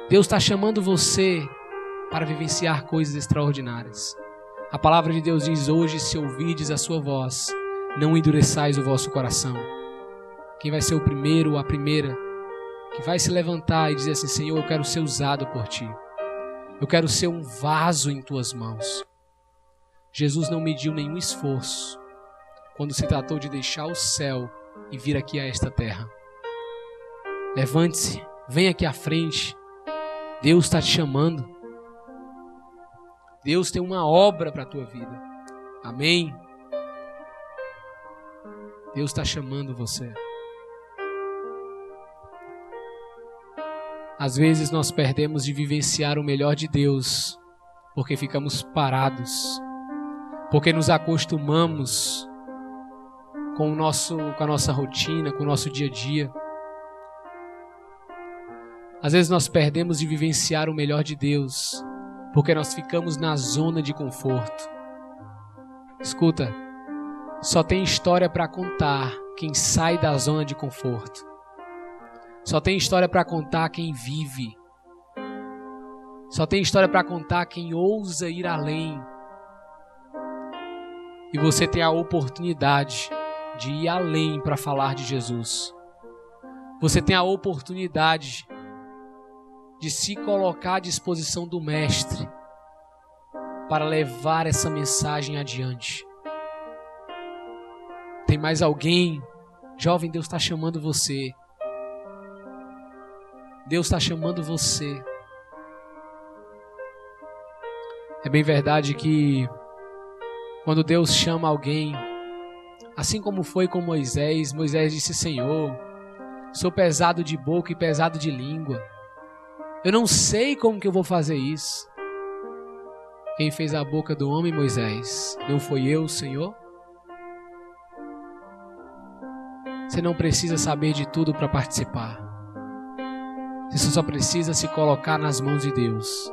Speaker 1: Deus está chamando você para vivenciar coisas extraordinárias. A palavra de Deus diz: hoje, se ouvirdes a sua voz, não endureçais o vosso coração. Quem vai ser o primeiro ou a primeira que vai se levantar e dizer assim: Senhor, eu quero ser usado por ti. Eu quero ser um vaso em tuas mãos. Jesus não mediu nenhum esforço quando se tratou de deixar o céu e vir aqui a esta terra. Levante-se, venha aqui à frente. Deus está te chamando. Deus tem uma obra para a tua vida. Amém? Deus está chamando você. Às vezes nós perdemos de vivenciar o melhor de Deus porque ficamos parados, porque nos acostumamos com a nossa rotina, com o nosso dia a dia. Às vezes nós perdemos de vivenciar o melhor de Deus porque nós ficamos na zona de conforto. Escuta, só tem história para contar quem sai da zona de conforto. Só tem história para contar quem vive. Só tem história para contar quem ousa ir além. E você tem a oportunidade de ir além para falar de Jesus. Você tem a oportunidade de se colocar à disposição do Mestre para levar essa mensagem adiante. Tem mais alguém? Jovem, Deus está chamando você. Deus está chamando você. É bem verdade que quando Deus chama alguém, assim como foi com Moisés, Moisés disse: Senhor, sou pesado de boca e pesado de língua. Eu não sei como que eu vou fazer isso. Quem fez a boca do homem, Moisés? Não foi eu, Senhor? Você não precisa saber de tudo para participar. Você só precisa se colocar nas mãos de Deus.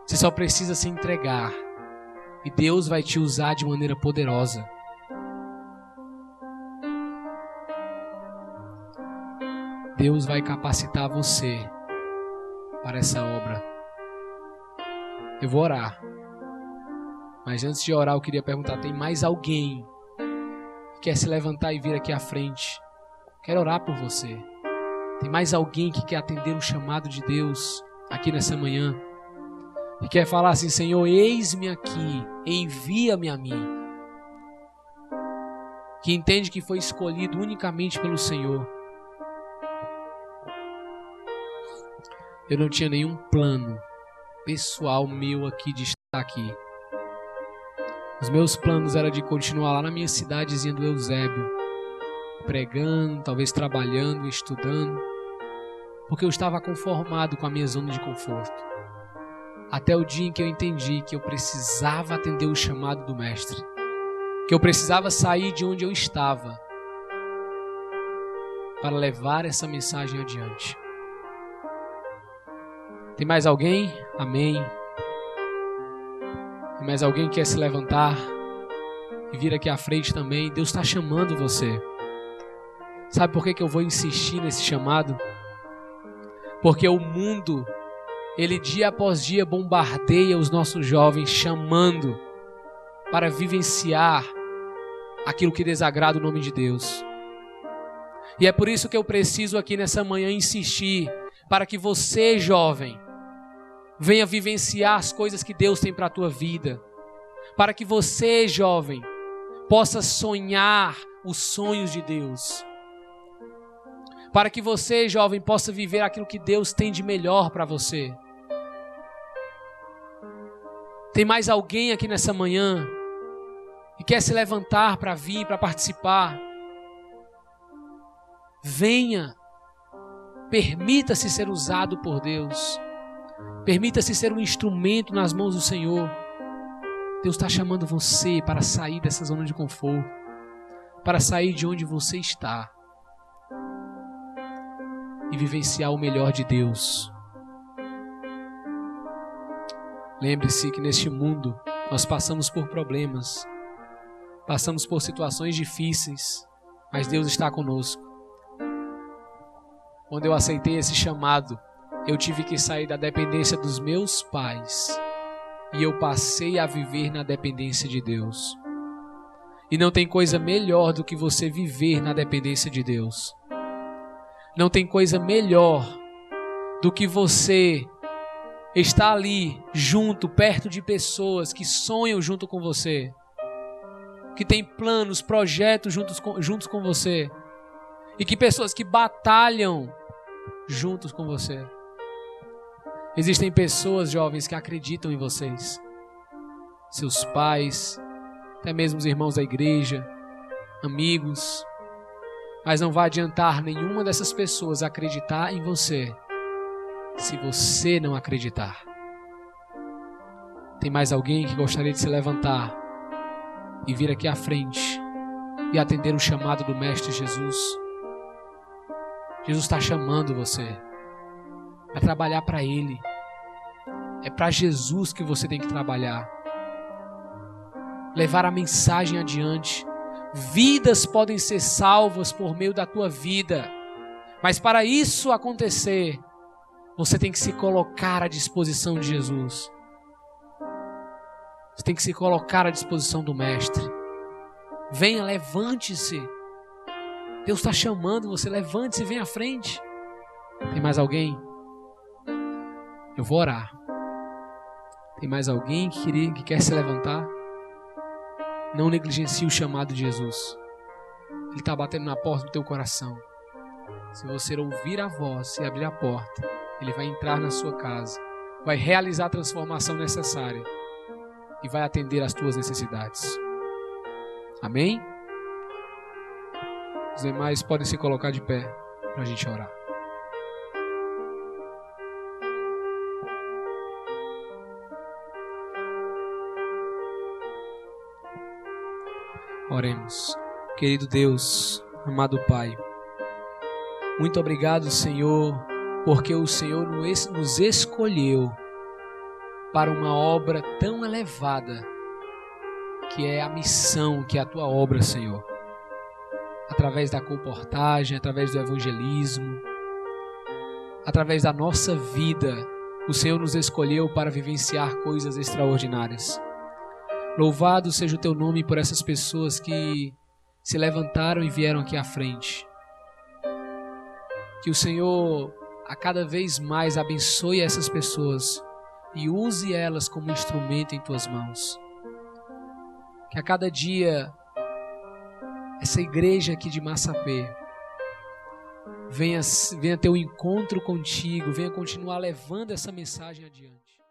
Speaker 1: Você só precisa se entregar. E Deus vai te usar de maneira poderosa. Deus vai capacitar você para essa obra. Eu vou orar. Mas antes de orar, eu queria perguntar: tem mais alguém que quer se levantar e vir aqui à frente? Quero orar por você. Tem mais alguém que quer atender o chamado de Deus aqui nessa manhã? E quer falar assim: Senhor, eis-me aqui, envia-me a mim. Que entende que foi escolhido unicamente pelo Senhor. Eu não tinha nenhum plano pessoal meu aqui de estar aqui. Os meus planos eram de continuar lá na minha cidadezinha do Eusébio, pregando, talvez trabalhando, estudando, porque eu estava conformado com a minha zona de conforto. Até o dia em que eu entendi que eu precisava atender o chamado do Mestre, que eu precisava sair de onde eu estava para levar essa mensagem adiante. Tem mais alguém? Amém. Tem mais alguém que quer se levantar e vir aqui à frente também? Deus está chamando você. Sabe por que eu vou insistir nesse chamado? Porque o mundo, ele dia após dia bombardeia os nossos jovens, chamando para vivenciar aquilo que desagrada o nome de Deus. E é por isso que eu preciso aqui nessa manhã insistir, para que você, jovem, venha vivenciar as coisas que Deus tem para a tua vida. Para que você, jovem, possa sonhar os sonhos de Deus. Para que você, jovem, possa viver aquilo que Deus tem de melhor para você. Tem mais alguém aqui nessa manhã que quer se levantar para vir, para participar? Venha. Permita-se ser usado por Deus. Permita-se ser um instrumento nas mãos do Senhor. Deus está chamando você para sair dessa zona de conforto, para sair de onde você está e vivenciar o melhor de Deus. Lembre-se que neste mundo nós passamos por problemas, passamos por situações difíceis, mas Deus está conosco. Quando eu aceitei esse chamado, eu tive que sair da dependência dos meus pais e eu passei a viver na dependência de Deus. E não tem coisa melhor do que você viver na dependência de Deus. Não tem coisa melhor do que você estar ali, junto, perto de pessoas que sonham junto com você, que têm planos, projetos juntos com você, e que pessoas que batalham juntos com você. Existem pessoas, jovens, que acreditam em vocês. Seus pais, até mesmo os irmãos da igreja, amigos. Mas não vai adiantar nenhuma dessas pessoas acreditar em você se você não acreditar. Tem mais alguém que gostaria de se levantar e vir aqui à frente e atender o chamado do Mestre Jesus? Jesus está chamando você a trabalhar para Ele. É para Jesus que você tem que trabalhar. Levar a mensagem adiante. Vidas podem ser salvas por meio da tua vida. Mas para isso acontecer, Você tem que se colocar à disposição de Jesus. Você tem que se colocar à disposição do Mestre. Venha, levante-se. Deus está chamando você, levante-se, venha à frente. Tem mais alguém? Eu vou orar. Tem mais alguém que quer se levantar? Não negligencie o chamado de Jesus. Ele está batendo na porta do teu coração. Se você ouvir a voz e abrir a porta, Ele vai entrar na sua casa, vai realizar a transformação necessária e vai atender às tuas necessidades. Amém? Os demais podem se colocar de pé para a gente orar. Oremos. Querido Deus, amado Pai, muito obrigado, Senhor, porque o Senhor nos escolheu para uma obra tão elevada, que é a missão, que é a Tua obra, Senhor. Através da colportagem, através do evangelismo, através da nossa vida, o Senhor nos escolheu para vivenciar coisas extraordinárias. Louvado seja o Teu nome por essas pessoas que se levantaram e vieram aqui à frente. Que o Senhor a cada vez mais abençoe essas pessoas e use elas como instrumento em Tuas mãos. Que a cada dia essa igreja aqui de Massapê venha ter um encontro contigo, venha continuar levando essa mensagem adiante.